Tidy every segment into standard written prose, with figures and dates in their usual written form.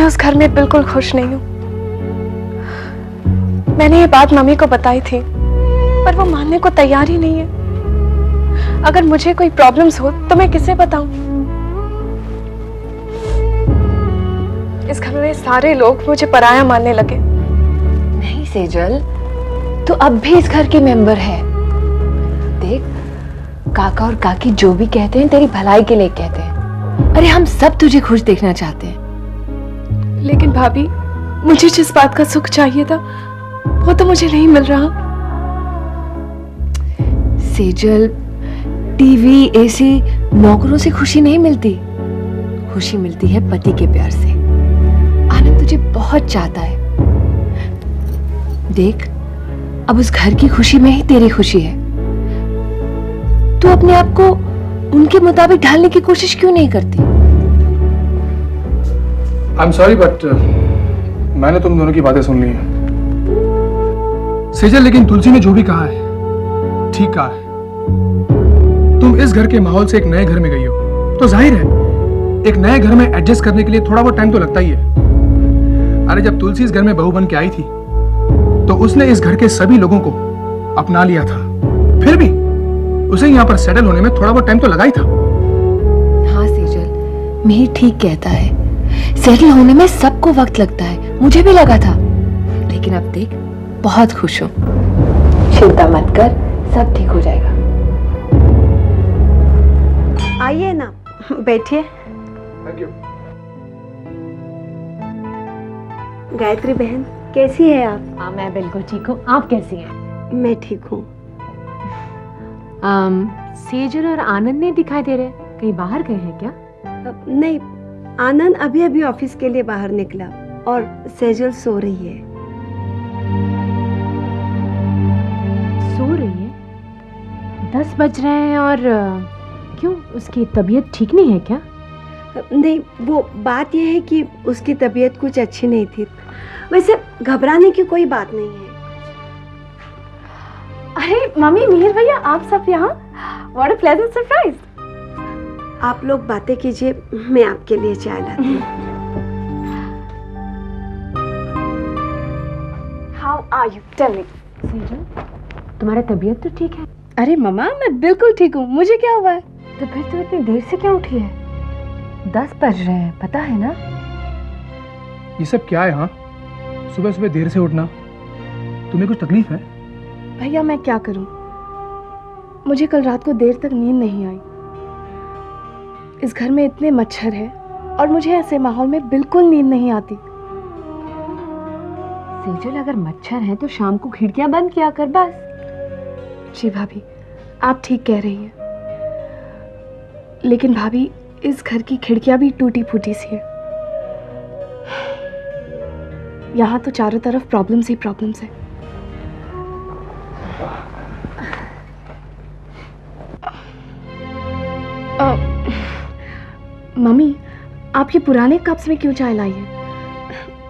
उस घर में बिल्कुल खुश नहीं हूँ। मैंने ये बात मम्मी को बताई थी, पर वो मानने को तैयार ही नहीं है। अगर मुझे कोई प्रॉब्लम्स हो तो मैं किसे बताऊं? इस घर में सारे लोग मुझे पराया मानने लगे। नहीं सेजल, तू अब भी इस घर की मेंबर है। देख, काका और काकी जो भी कहते हैं तेरी भलाई के लिए कहते हैं। अरे हम सब तुझे खुश देखना चाहते हैं। लेकिन भाभी, मुझे जिस बात का सुख चाहिए था वो तो मुझे नहीं मिल रहा। सेजल, टीवी, एसी, नौकरों से खुशी नहीं मिलती। खुशी मिलती है पति के प्यार से। आनंद तुझे बहुत चाहता है। देख, अब उस घर की खुशी में ही तेरी खुशी है। तू अपने आप को उनके मुताबिक ढालने की कोशिश क्यों नहीं करती? आई एम सॉरी बट मैंने तुम दोनों की बातें सुन ली हैं। सेजल, लेकिन तुलसी ने जो भी कहा है ठीक कहा है। तुम इस घर के माहौल से एक नए घर में गई हो, तो जाहिर है एक नए घर में एडजस्ट करने के लिए थोड़ा बहुत टाइम तो लगता ही है। अरे जब तुलसी इस घर में बहू बन के आई थी तो उसने इस घर के सभी लोगों को अपना लिया था। फिर भी उसे यहाँ पर सेटल होने में थोड़ा बहुत टाइम तो लगा ही था। हाँ सेजल, मिहिर ठीक कहता है। सेटल होने में सबको वक्त लगता है, मुझे भी लगा था। लेकिन अब देख, बहुत खुश हूँ। चिंता मत कर, सब ठीक हो जाएगा। आइए ना, बैठिए। Thank you. गायत्री बहन, कैसी है आप? हाँ, मैं बिल्कुल ठीक हूँ। आप कैसी हैं? मैं ठीक हूँ। सेजल और आनंद नहीं दिखाई दे रहे, कहीं बाहर गए हैं क्या? नहीं, आनंद अभी अभी ऑफिस के लिए बाहर निकला और सेजल सो रही है। सो रही है? 10 बज रहे हैं और क्यों, उसकी तबीयत ठीक नहीं है क्या? नहीं, वो बात यह है कि उसकी तबीयत कुछ अच्छी नहीं थी। वैसे घबराने की कोई बात नहीं है। अरे मम्मी, मिहिर भैया, आप सब यहाँ? What a pleasant surprise. आप लोग बातें कीजिए, मैं आपके लिए चाय लाती हूँ। How are you? Tell me. Sejal, तुम्हारी तबीयत तो ठीक है? अरे मम्मा, मैं बिल्कुल ठीक हूँ। मुझे क्या हुआ है? तो फिर तुम इतनी देर से क्यों उठी है? 10 बज रहे हैं, पता है ना? ये सब क्या है? हाँ, सुबह सुबह देर से उठना, तुम्हें कुछ तकलीफ है? भैया, मैं क्या करूं? मुझे कल रात को देर तक नींद नहीं आई। इस घर में इतने मच्छर हैं और मुझे ऐसे माहौल में बिल्कुल नींद नहीं आती। सेजल, अगर मच्छर हैं तो शाम को खिड़कियां बंद किया कर बस। जी भाभी, आप ठीक कह रही हैं। लेकिन भाभी, इस घर की खिड़कियां भी टूटी फूटी सी है। यहाँ तो चारों तरफ प्रॉब्लम्स ही प्रॉब्लम्स है। मम्मी, आप ये पुराने कप्स में क्यों चाय लाई है?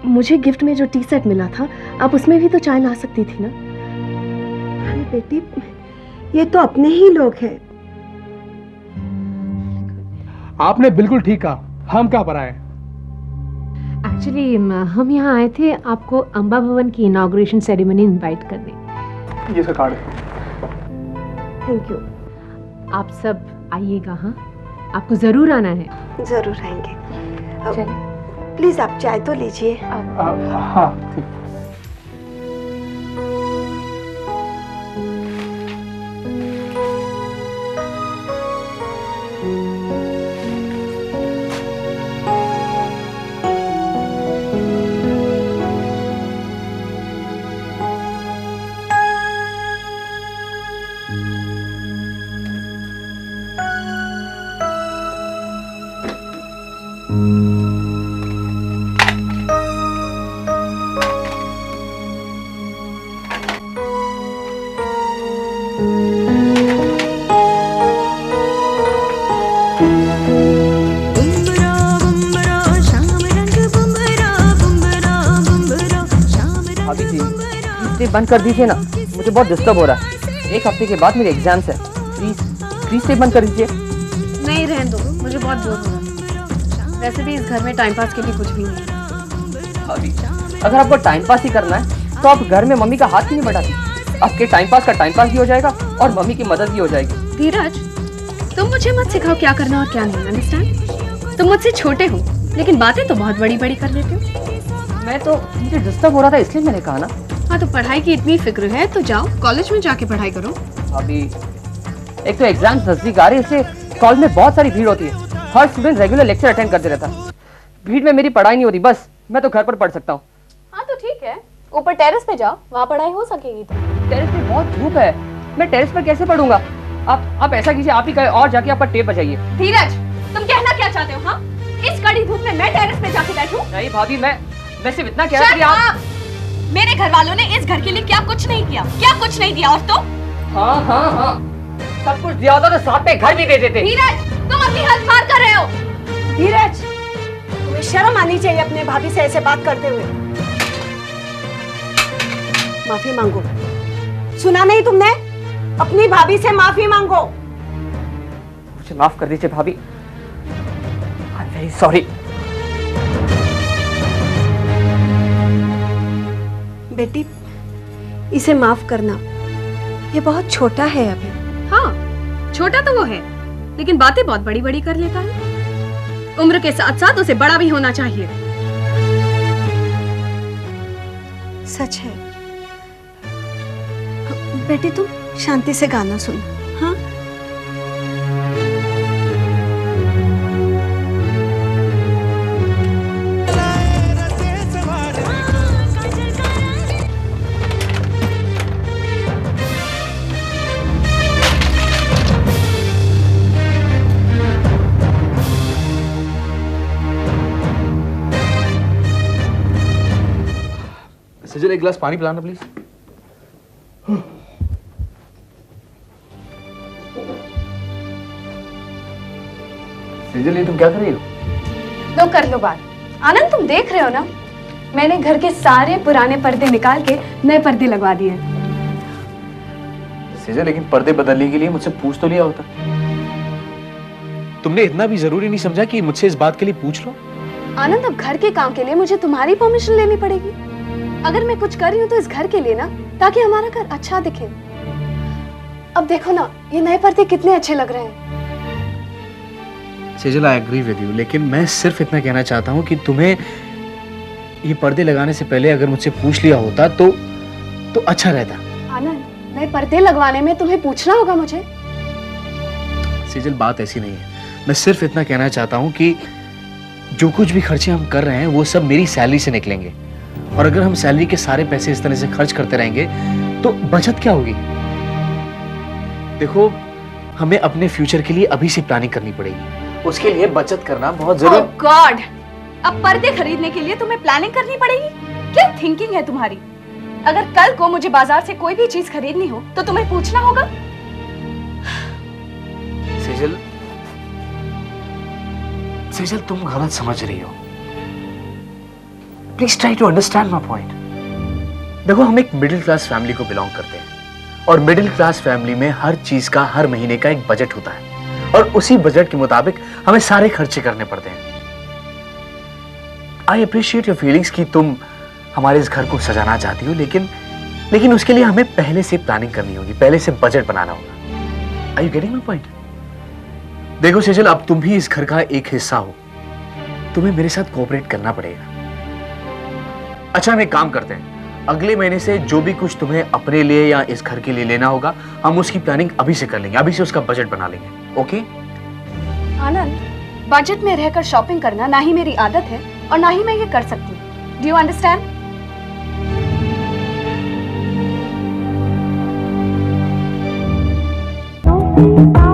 मुझे गिफ्ट में जो टी सेट मिला था, आप उसमें भी तो चाय ला सकती थी ना। अरे बेटी, ये तो अपने ही लोग हैं। आपने बिल्कुल ठीक कहा, हम कहाँ पर आए? एक्चुअली हम यहाँ आए थे आपको अंबा भवन की इनॉग्रेशन सेरेमनी इनवाइट करने। ये इसका कार्ड है। Thank you. आप सब आइएगा। हाँ, आपको जरूर आना है। जरूर आएंगे। चलिए। प्लीज आप चाय तो लीजिए। हाँ ठीक। बंद कर दीजिए ना, मुझे बहुत डिस्टर्ब हो रहा है। 1 हफ्ते के बाद मेरे एग्जाम्स है। प्लीज से बंद कर दीजिए। नहीं, रहने दो, मुझे बहुत बोर हो रहा है। वैसे भी इस घर में टाइम पास के लिए कुछ भी नहीं है। भाभी, अगर आपको टाइम पास ही करना है तो आप घर में मम्मी का हाथ ही नहीं बढ़ाती। आपके टाइम पास का टाइम पास भी हो जाएगा और मम्मी की मदद भी हो जाएगी। धीरज, तुम मुझे मत सिखाओ क्या करना और क्या नहीं, अंडरस्टैंड? तुम मुझसे छोटे हो लेकिन बातें तो बहुत बड़ी बड़ी कर लेते हो। मैं तो मुझे डिस्टर्ब हो रहा था इसलिए मैंने कहा ना। हाँ तो पढ़ाई की इतनी फिक्र है तो जाओ कॉलेज में जाके पढ़ाई करो। अभी एक तो एग्जाम नजदीक आ रहे हैं, इसलिए कॉलेज में बहुत सारी भीड़ होती है। हर स्टूडेंट रेगुलर लेक्चर अटेंड करते रहता है। भीड़ में मेरी पढ़ाई नहीं होती, बस मैं तो घर पर पढ़ सकता हूँ। हाँ तो ठीक है, ऊपर टेरेस पे जाओ, वहाँ पढ़ाई हो सकेगी। तो टेरेस पे बहुत धूप है, मैं टेरेस पर कैसे पढ़ूंगा? आप ऐसा कीजिए, आप ही कहे और जाके आपका टेप बजाइए। धीरज, तुम कहना क्या चाहते हो? हाँ, इस कड़ी धूप में मैं टेरेस पे जाके बैठूं? नहीं भाभी, मैं सिर्फ इतना कह रहा था कि आप मेरे घर वालों ने इस घर के लिए क्या कुछ नहीं किया, क्या कुछ नहीं दिया। और तुम? हाँ, सब कुछ दिया होता तो साथ में घर भी दे देते। धीरज, तुम अपनी हद पार कर रहे हो। धीरज, तुम्हें शर्म आनी चाहिए अपने भाभी से ऐसे बात करते हुए। माफी मांगो। सुना नहीं तुमने? अपनी भाभी से माफी मांगो। मुझे माफ कर दीजिए भाभी, आई एम वेरी सॉरी। बेटी, इसे माफ करना, ये बहुत छोटा है अभी। हाँ, छोटा तो वो है लेकिन बातें बहुत बड़ी बड़ी कर लेता है। उम्र के साथ साथ उसे बड़ा भी होना चाहिए। सच है। बेटी, तुम शांति से गाना सुनो। हाँ, सेजल, एक गिलास पानी पिलाना प्लीज। सेजल, ये तुम क्या कर रही हो? तो कर लो बात। आनंद, तुम देख रहे हो ना, मैंने घर के सारे पुराने पर्दे निकाल के नए पर्दे लगवा दिए। सेजल, लेकिन पर्दे बदलने के लिए मुझसे पूछ तो लिया होता। तुमने इतना भी जरूरी नहीं समझा कि मुझसे इस बात के लिए पूछ लो? आनंद, अब घर के काम के लिए मुझे तुम्हारी परमिशन लेनी पड़ेगी। अगर मैं कुछ कर रही हूँ तो इस घर के लिए ना, ताकि हमारा घर अच्छा दिखे। अब देखो ना, ये नए पर्दे कितने अच्छे लग रहे हैं। Sejal, I agree with you, लेकिन मैं सिर्फ इतना कहना चाहता हूँ कि तुम्हें ये पर्दे लगाने से पहले अगर मुझसे पूछ लिया होता तो अच्छा रहता। आनंद, नए पर्दे लगवाने में तुम्हें पूछना होगा मुझे। सेजल, बात ऐसी नहीं है। मैं सिर्फ इतना कहना चाहता हूँ कि जो कुछ भी खर्चे हम कर रहे हैं वो सब मेरी सैलरी से निकलेंगे, और अगर हम सैलरी के सारे पैसे इस तरह से खर्च करते रहेंगे तो बचत क्या होगी? देखो, हमें अपने फ्यूचर के लिए अभी से प्लानिंग करनी पड़ेगी। उसके लिए बचत करना बहुत जरूरी। ओह गॉड, अब पर्दे खरीदने के लिए तुम्हें प्लानिंग करनी पड़ेगी? क्या थिंकिंग है तुम्हारी? अगर कल को मुझे बाजार से कोई भी चीज खरीदनी हो तो तुम्हें पूछना होगा। सेजल, तुम गलत समझ रही हो। Please try to understand my point. देखो, हम एक मिडिल क्लास फैमिली को बिलोंग करते हैं, और मिडिल क्लास फैमिली में हर चीज का हर महीने का एक बजट होता है, और उसी बजट के मुताबिक हमें सारे खर्चे करने पड़ते हैं। आई अप्रिशिएट योर फीलिंग्स कि तुम हमारे इस घर को सजाना चाहती हो, लेकिन उसके लिए हमें पहले से प्लानिंग करनी होगी, पहले से बजट बनाना होगा। Are you getting my point? देखो सेजल, अब तुम भी इस घर का एक हिस्सा हो, तुम्हें मेरे साथ कोऑपरेट करना पड़ेगा। अच्छा, हम एक काम करते हैं, अगले महीने से जो भी कुछ तुम्हें अपने लिए या इस घर के लिए लेना होगा, हम उसकी प्लानिंग अभी से कर लेंगे, अभी से उसका बजट बना लेंगे। ओके? आनंद, बजट में रहकर शॉपिंग करना ना ही मेरी आदत है और ना ही मैं ये कर सकती हूँ। Do you understand? Oh